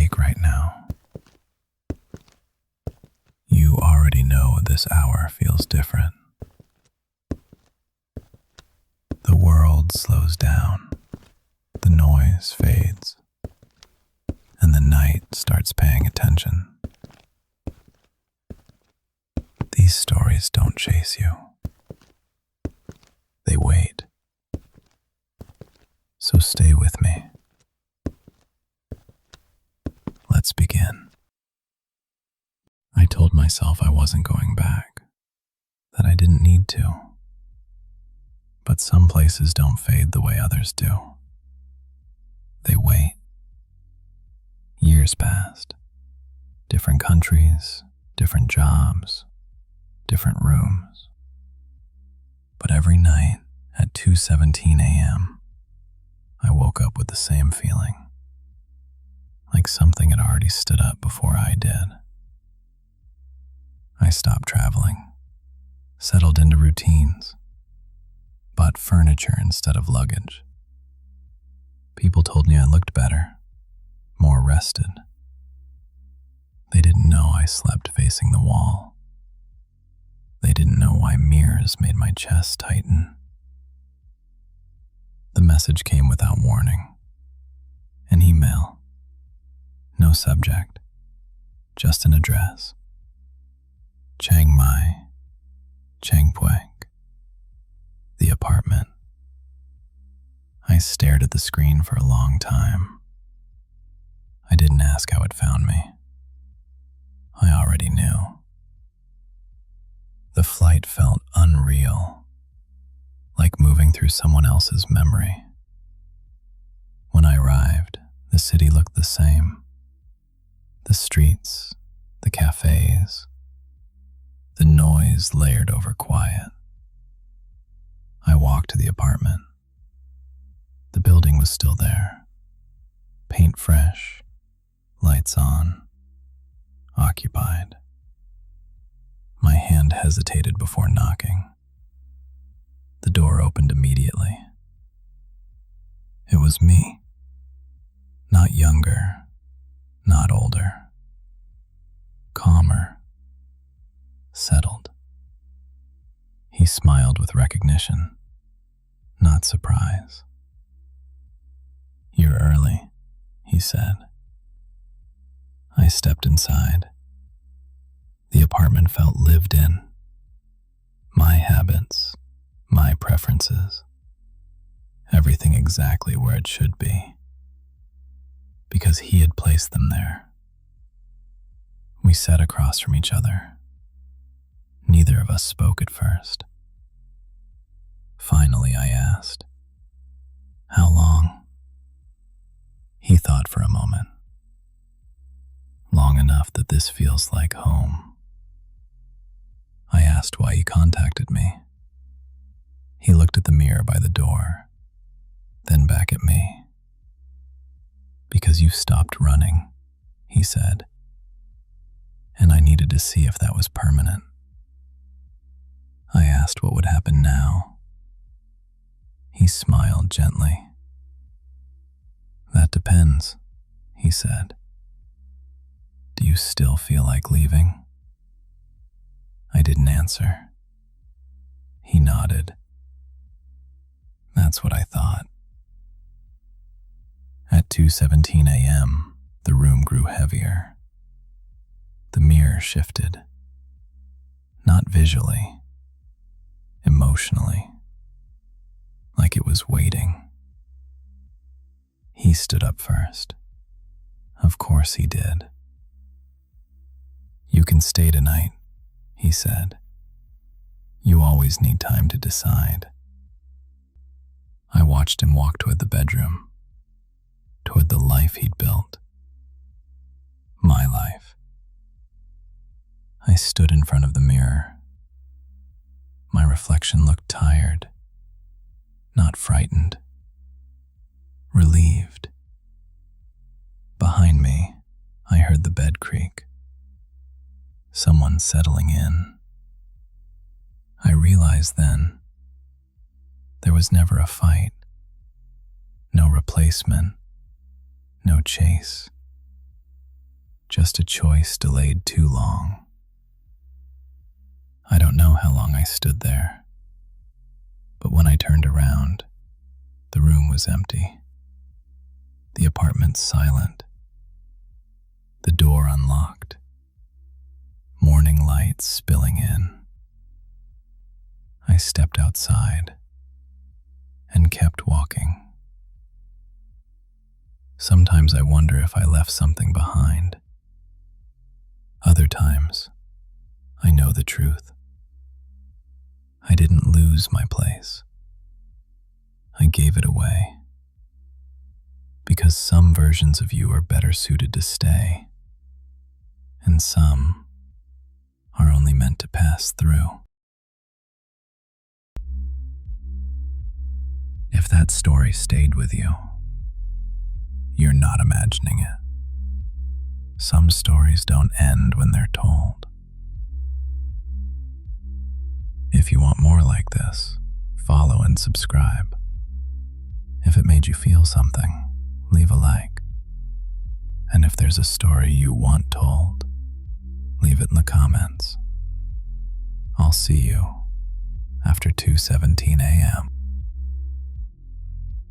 awake right now, you already know this hour feels different. The world slows down, the noise fades, and the night starts paying attention. These stories don't chase you. They wait. So stay with me. Let's begin. I told myself I wasn't going back, that I didn't need to. But some places don't fade the way others do. They wait. Years passed. Different countries, different jobs, different rooms. But every night at 2:17 a.m., I woke up with the same feeling, like something had already stood up before I did. I stopped traveling, settled into routines, bought furniture instead of luggage. People told me I looked better, more rested. They didn't know I slept facing the wall. They didn't know why mirrors made my chest tighten. The message came without warning. An email. No subject. Just an address. Chiang Mai, Changpuek. The apartment. I stared at the screen for a long time. I didn't ask how it found me. I already knew. The flight felt unreal, like moving through someone else's memory. When I arrived, the city looked the same. The streets, the cafes, the noise layered over quiet. I walked to the apartment. The building was still there. Paint fresh, lights on, occupied. My hand hesitated before knocking. The door opened immediately. It was me. Not younger, not older. Calmer, settled. He smiled with recognition, not surprise. "You're early," he said. I stepped inside. The apartment felt lived in. My habits, my preferences, everything exactly where it should be, because he had placed them there. We sat across from each other. Neither of us spoke at first. Finally, I asked, "How long?" He thought for a moment. "Long enough that this feels like home." I asked why he contacted me. He looked at the mirror by the door, then back at me. "Because you stopped running," he said, and I needed to see if that was permanent. I asked what would happen now. He smiled gently. "That depends," he said. "Do you still feel like leaving?" I didn't answer. He nodded. "That's what I thought." At 2:17 a.m., the room grew heavier. The mirror shifted. Not visually, emotionally, like it was waiting. He stood up first. Of course he did. "You can stay tonight," he said. "You always need time to decide." I watched him walk toward the bedroom, toward the life he'd built. My life. I stood in front of the mirror. My reflection looked tired, not frightened, relieved. Behind me, I heard the bed creak. Someone settling in. I realized then there was never a fight, no replacement, no chase, just a choice delayed too long. I don't know how long I stood there, but when I turned around, the room was empty. The apartment silent. The door unlocked. Morning light spilling in. I stepped outside and kept walking. Sometimes I wonder if I left something behind. Other times, I know the truth. I didn't lose my place. I gave it away. Because some versions of you are better suited to stay, and some are only meant to pass through. If that story stayed with you, you're not imagining it. Some stories don't end when they're told. If you want more like this, follow and subscribe. If it made you feel something, leave a like. And if there's a story you want told, leave it in the comments. I'll see you after 2:17 a.m.